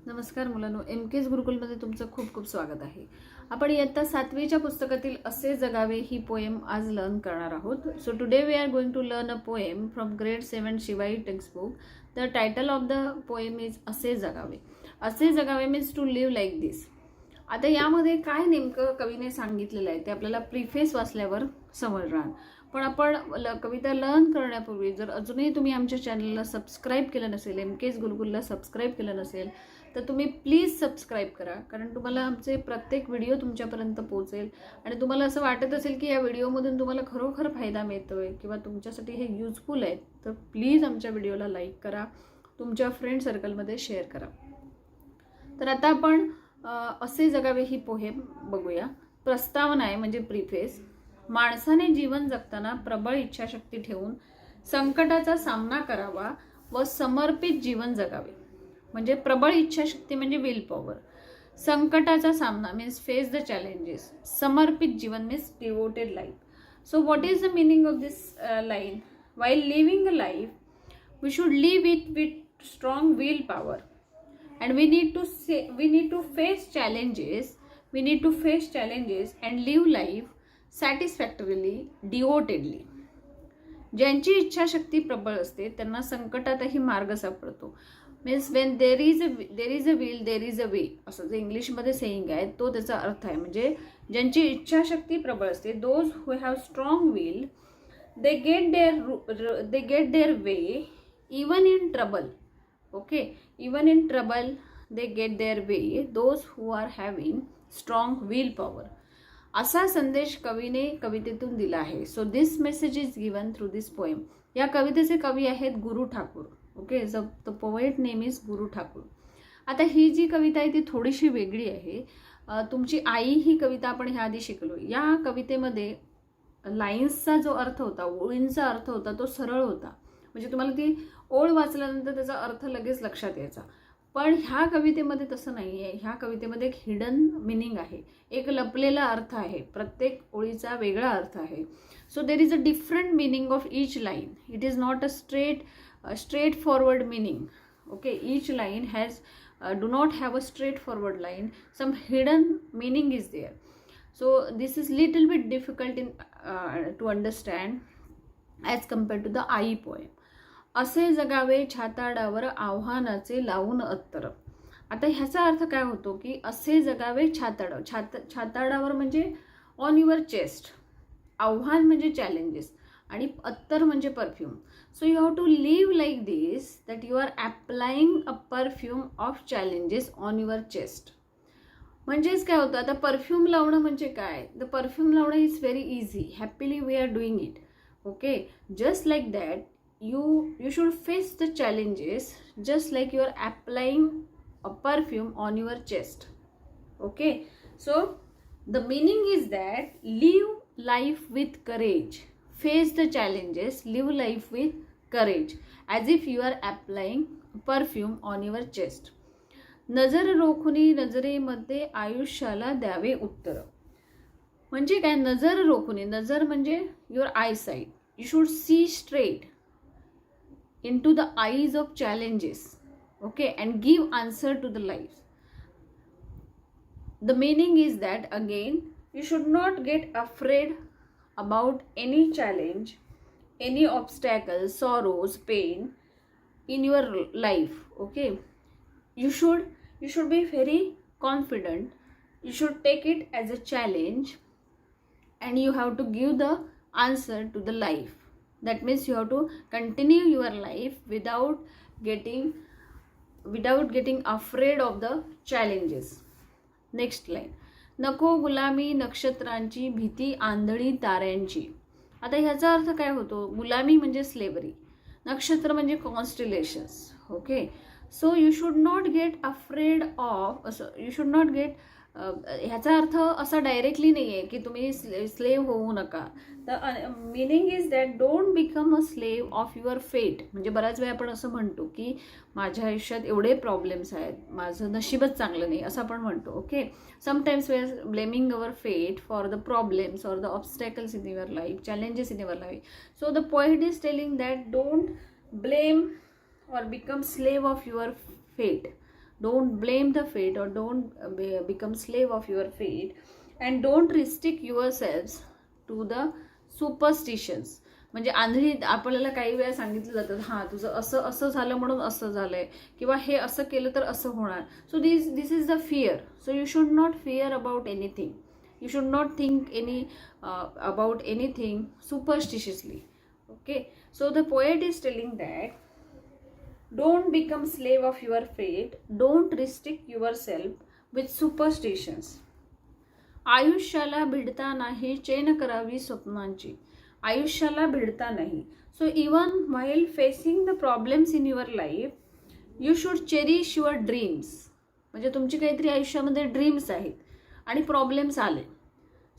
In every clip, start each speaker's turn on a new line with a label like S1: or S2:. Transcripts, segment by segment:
S1: नमस्कार मुलांनो, MK's गुरुकुलमध्ये तुमचं खूप खूप स्वागत आहे. आपण इयत्ता 7वीच्या पुस्तकातील असे जगावे ही पोएम आज लर्न करणार आहोत. So today we are going to learn a poem from grade 7 शिवाई textbook. The title of the poem is असे जगावे. असे जगावे means to live like this. आता यामध्ये काय नेमकं कवीने सांगितलेलं आहे ते आपल्याला प्रिफेस वाचल्यावर समजणार. पण आपण कविता लर्न करण्यापूर्वी जर अजूनही तुम्ही आमच्या चॅनलला सबस्क्राईब केलं नसेल, MK's गुरुकुलला सबस्क्राईब केलं नसेल तर तुम्ही प्लीज सबस्क्राईब करा, कारण तुम्हाला आमचे प्रत्येक व्हिडिओ तुमच्यापर्यंत पोहोचेल. आणि तुम्हाला असं वाटत असेल की या व्हिडिओमधून तुम्हाला खरोखर फायदा मिळतोय किंवा तुमच्यासाठी हे युजफुल आहे, तर प्लीज आमच्या व्हिडिओला लाईक करा, तुमच्या फ्रेंड सर्कलमध्ये शेअर करा. तर आता आपण असे जगावे ही पोएम बघूया. प्रस्तावना आहे म्हणजे प्रिफेस. माणसाने जीवन जगताना प्रबळ इच्छाशक्ती ठेवून संकटाचा सामना करावा व समर्पित जीवन जगावे. म्हणजे प्रबळ इच्छाशक्ती म्हणजे विल पॉवर. संकटाचा सामना मीन्स फेस द चॅलेंजेस. समर्पित जीवन means devoted life. So what is the meaning of this line? While living a life we should live it with strong will power. And we need to face challenges. We need to face challenges and live life satisfactorily, devotedly. ज्यांची इच्छाशक्ती प्रबळ असते त्यांना संकटातही मार्ग सापडतो. Means when there is a will there is a way, असं जे इंग्लिशमध्ये सेईंग आहे तो त्याचा अर्थ आहे. म्हणजे ज्यांची इच्छाशक्ती प्रबळ असते, those who have strong will, they get there way even in trouble. Okay, even in trouble they get their way, those who are having strong willpower. असा संदेश कवीने कवितेतून दिला आहे. So this message is given through this poem. या कवितेचे कवी आहेत गुरु Thakur. Okay, the poet name is गुरु ठाकूर. आता ही जी कविता आहे ती थोडीशी वेगळी आहे. तुमची आई ही कविता आपण ह्याआधी शिकलो. या कवितेमध्ये लाईन्सचा जो अर्थ होता, ओळींचा अर्थ होता, तो सरळ होता. म्हणजे तुम्हाला ती ओळ वाचल्यानंतर त्याचा अर्थ लगेच लक्षात यायचा. पण ह्या कवितेमध्ये तसं नाही आहे. ह्या कवितेमध्ये एक हिडन मिनिंग आहे, एक लपलेला अर्थ आहे. प्रत्येक ओळीचा वेगळा अर्थ आहे. So there is a different meaning of each line. It is not a straightforward meaning. Okay, each line do not have a straightforward line. Some hidden meaning is there. So this is little bit difficult in to understand as compared to the आई poem. असे जगावे छाताडावर आव्हानाचे लावून अत्तर. आता ह्याचा अर्थ काय होतो की असे जगावे छाताडावर म्हणजे ऑन युअर चेस्ट. आव्हान म्हणजे चॅलेंजेस आणि अत्तर म्हणजे perfume. So you have to live like this that you are applying a perfume of challenges on your chest. म्हणजेच काय होतं, आता परफ्यूम लावणं म्हणजे काय? द परफ्यूम लावणं is very easy. Happily we are doing it. Okay, just like that you should face the challenges just like you are applying a perfume on your chest. Okay, so the meaning is that live life with courage. Face the challenges, live life with courage as if you are applying perfume on your chest. नजर रोखुनी नजरेमध्ये आयुष्याला द्यावे उत्तर. म्हणजे काय? नजर रोखुनी, नजर म्हणजे your I site. You should see straight into the eyes of challenges, okay, and give answer to the life. The meaning is that again you should not get afraid about any challenge, any obstacle, sorrows, pain in your life. Okay, you should be very confident. You should take it as a challenge and you have to give the answer to the life. That means you have to continue your life without getting afraid of the challenges. Next line. नको गुलामी नक्षत्रांची भीती आंधळी ताऱ्यांची. आता ह्याचा अर्थ काय होतो? गुलामी म्हणजे स्लेवरी, नक्षत्र म्हणजे constellations. Okay, so you should not get afraid of, असं यू शुड नॉट गेट. ह्याचा अर्थ असा डायरेक्टली नाही आहे की तुम्ही स्लेव होऊ नका. The meaning is that don't become a slave of your फेट. म्हणजे बऱ्याच वेळा आपण असं म्हणतो की माझ्या आयुष्यात एवढे प्रॉब्लेम्स आहेत, माझं नशीबच चांगलं नाही, असं आपण म्हणतो. Okay, sometimes we are blaming our fate for the problems or the obstacles in your life, challenges in your life. So the poet is telling that don't blame or become slave of your fate. Don't blame the fate or don't become slave of your fate, and don't restrict yourselves to the superstitions. म्हणजे आंधळी आपल्याला काही वेळा सांगितलं जातं, हां तुझं असं असं झालं म्हणून असं झालंय, किंवा हे असं केलं तर असं होणार. So this is the fear. So you should not fear about anything. You should not think about anything superstitiously. Okay, so the poet is telling that don't become slave of your fate, don't restrict yourself with superstitions. आयुष्याला भिडता नाही चैन करावी स्वप्नांची. आयुष्याला भिडता नाही. So even while facing the problems in your life, you should cherish your dreams. म्हणजे तुमची काहीतरी आयुष्यामध्ये ड्रीम्स आहेत आणि प्रॉब्लेम्स आले.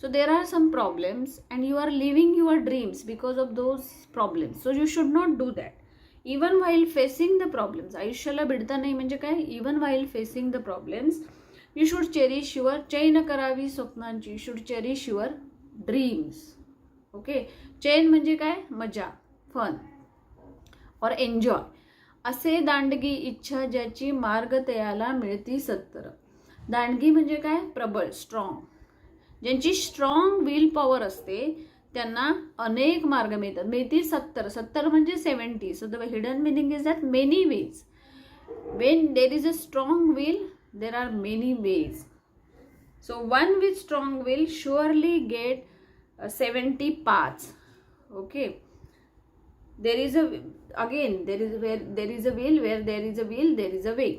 S1: So there are some problems and you are living your dreams because of those problems. So you should not do that. Even while facing the problems. आयुष्याला भिडता नाही म्हणजे काय, even while facing the problems you should cherish your, चैन करावी स्वप्नांची, you should cherish your dreams. Okay, चैन म्हणजे काय, मजा, फन और एन्जॉय. असे दांडगी इच्छा ज्याची मार्ग तयाला मिळती सत्तर. दांडगी म्हणजे काय, प्रबळ, स्ट्रॉंग. ज्यांची स्ट्रॉंग विल पॉवर असते त्यांना अनेक मार्ग मिळतात. मिळतील 70 म्हणजे 70. So the hidden meaning is that many ways. When there is a strong will there are many ways. So one with strong will surely get 70 paths. Okay, there is a, again there is where there is a will, where there is a will there is a way.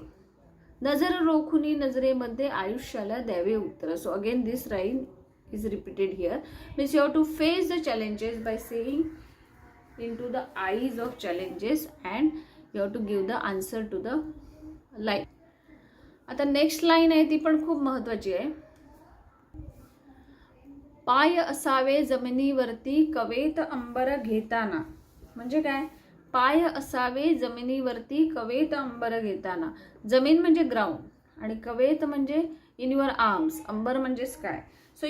S1: नजर रोखुनी नजरेमध्ये आयुष्याला द्यावे उत्तर. So again this line is repeated here. Means you have to face the challenges by seeing into the eyes of challenges and you have to give the answer to the life. आता next line आहे ती पण खूप महत्वाची आहे. पाय असावे जमिनीवरती कवेत अंबर घेताना. म्हणजे काय, पाय असावे जमिनीवरती कवेत अंबर घेताना. जमीन म्हणजे ग्राउंड आणि कवेत म्हणजे इन युअर आर्म्स, अंबर म्हणजे sky. So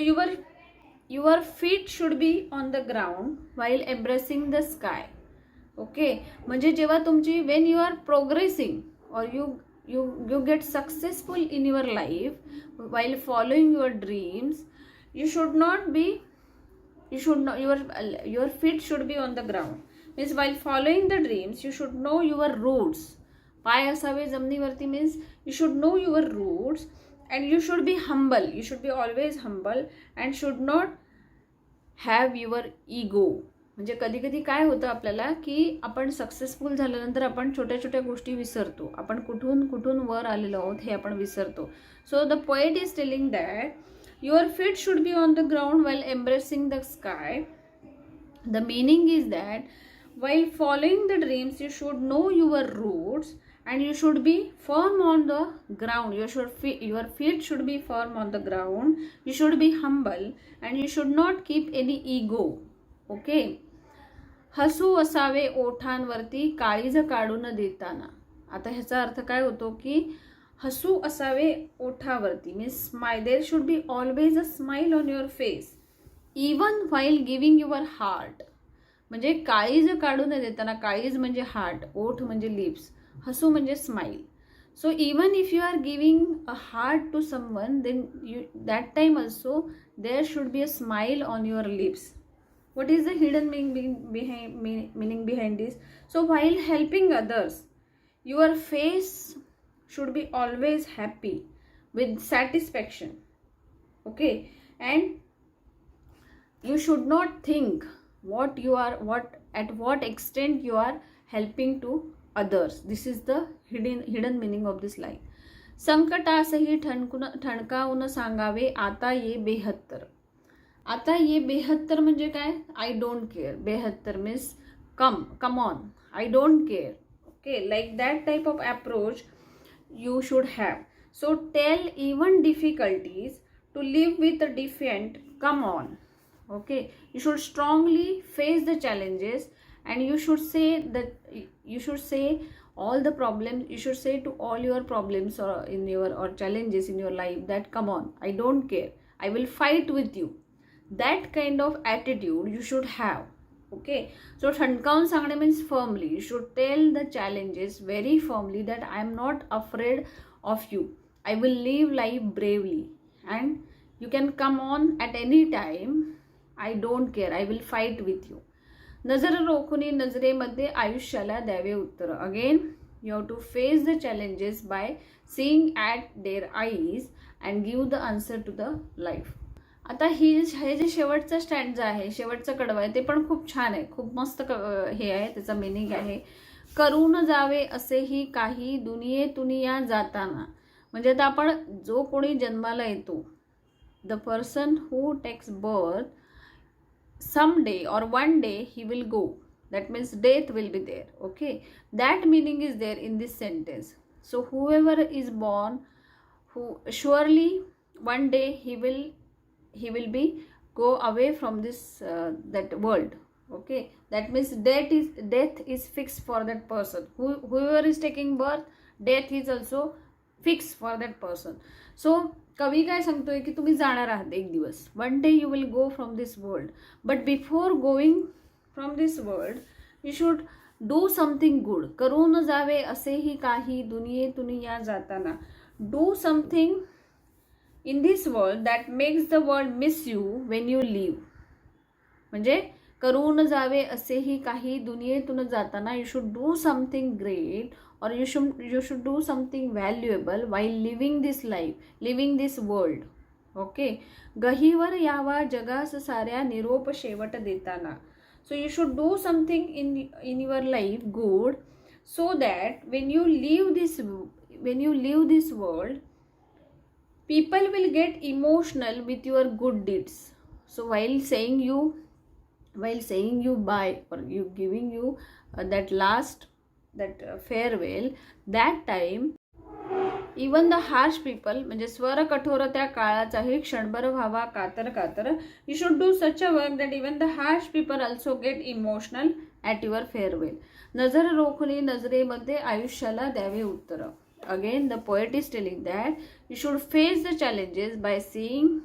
S1: your feet should be on the ground while embracing the sky. Okay, म्हणजे जेव्हा तुमची वेन यू आर प्रोग्रेसिंग और you get successful in your life while following your dreams, you should not be, you should not, your feet should be on the ground. Means while following the dreams you should know your roots. पाय असावे जमिनीवरती means you should know your roots and you should be humble. You should be always humble and should not have your ego. म्हणजे कधी कधी काय होतं आपल्याला की आपण सक्सेसफुल झाल्यानंतर आपण छोट्या छोट्या गोष्टी विसरतो. आपण कुठून वर आलेलो आहोत हे आपण विसरतो. So the poet is telling that your feet should be on the ground while embracing the sky. The meaning is that while following the dreams you should know your roots and you should be firm on the ground. Your feet should be firm on the ground. You should be humble and you should not keep any ego. Okay. हसू असावे ओठांवरती काळीज काढून देताना. आता ह्याचा अर्थ काय होतो की हसू असावे ओठावरती means smile. There should be always a smile on your face even while giving your heart. म्हणजे काळीज काढून देताना, काळीज म्हणजे हार्ट, ओठ म्हणजे लिप्स, हसू म्हणजे smile. So even if you are giving a heart to someone then that time also there should be a smile on your lips. what is the hidden meaning behind this? So while helping others your face should be always happy with satisfaction. Okay, and you should not think at what extent you are helping to others. This is the hidden meaning of this line. संकटासही ठणकावून सांगावे आता ये 72. आता ये 72 म्हणजे काय, I don't care. 72 means come on, I don't care. Okay, like that type of approach you should have. So tell even difficulties to live with a defiant come on. Okay, you should strongly face the challenges and you should say all the problems, you should say to all your problems or challenges in your life that come on, I don't care, I will fight with you. That kind of attitude you should have. Okay, so ठणकावून सांगणे means firmly. You should tell the challenges very firmly that I am not afraid of you. I will live life bravely and you can come on at any time. I don't care. I will fight with you. नजर रोखुनी नजरेमध्ये आयुष्याला द्यावे उत्तर. Again, you have to face the challenges by seeing at their eyes and give the answer to the life. आता हे जे शेवटचा स्टँडचा आहे, शेवटचा कडवा आहे, ते पण खूप छान आहे, खूप मस्त हे आहे, त्याचा मिनिंग आहे. करून जावे असेही काही दुनियेतून या जाताना. म्हणजे आता आपण जो कोणी जन्माला येतो, the person who text birth, someday or one day he will go. That means death will be there. Okay, that meaning is there in this sentence. So whoever is born, who surely one day he will be go away from this that world. Okay, that means death is fixed for that person. Whoever is taking birth, death is also fixed for that person. So कवी काय सांगतोय की तुम्ही जाणार आहात एक दिवस. One day you will go from this world, but before going from this world you should do something good. करून जावे असेही काही दुनियेतून या जाताना. Do something in this world that makes the world miss you when you leave. म्हणजे करून जावे असेही काही दुनियेतून जाताना you should do something great or you should do something valuable while living this life, living this world. Okay, गहीवर यावा जगास साऱ्या निरोप शेवट देताना. So you should do something in your life good, so that when you leave this world, people will get emotional with your good deeds. So while saying you bye, or you giving you that farewell, that time even the harsh people, म्हणजे स्वर कठोर त्या काळाचाही क्षणभर व्हावा कातर कातर. You should do such a work that even the harsh people also get emotional at your farewell. नजर रोखली नजरेमध्ये आयुष्याला द्यावे उत्तर. Again, the poet is telling that you should face the challenges by seeing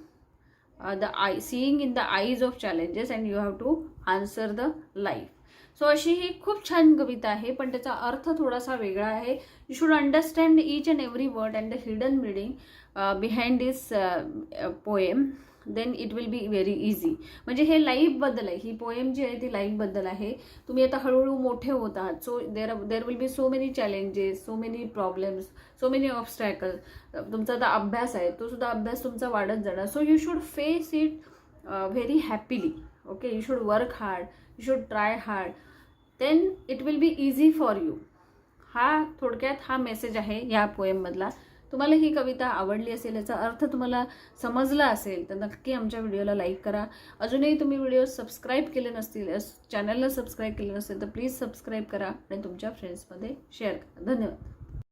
S1: in the eyes of challenges, and you have to answer the life. So अशी ही खूप छान कविता आहे, पण त्याचा अर्थ थोडासा वेगळा आहे. You should understand each and every word and the hidden meaning behind this poem, then it will be very easy. म्हणजे हे लाईफबद्दल आहे, ही पोएम जी आहे ती लाईफबद्दल आहे. तुम्ही आता हळूहळू मोठे होत आहात. So there will be so many challenges, so many problems, so many obstacle. तुमचा आता अभ्यास आहे, तो सुद्धा अभ्यास तुमचा वाढत जाणार. So you should face it very happily. Okay, you should work hard, you should try hard, then it will be easy for you. थोडक्यात हा मेसेज आहे या पोएममधला. तुम्हाला ही कविता आवडली असेल, याचा अर्थ तुम्हाला समजला असेल, तर नक्की आमच्या व्हिडिओला लाईक करा. अजूनही तुम्ही व्हिडिओ सबस्क्राईब केले नसतील, चॅनलला सबस्क्राईब केले नसेल तर प्लीज सबस्क्राईब करा आणि तुमच्या फ्रेंड्समध्ये शेअर करा. धन्यवाद.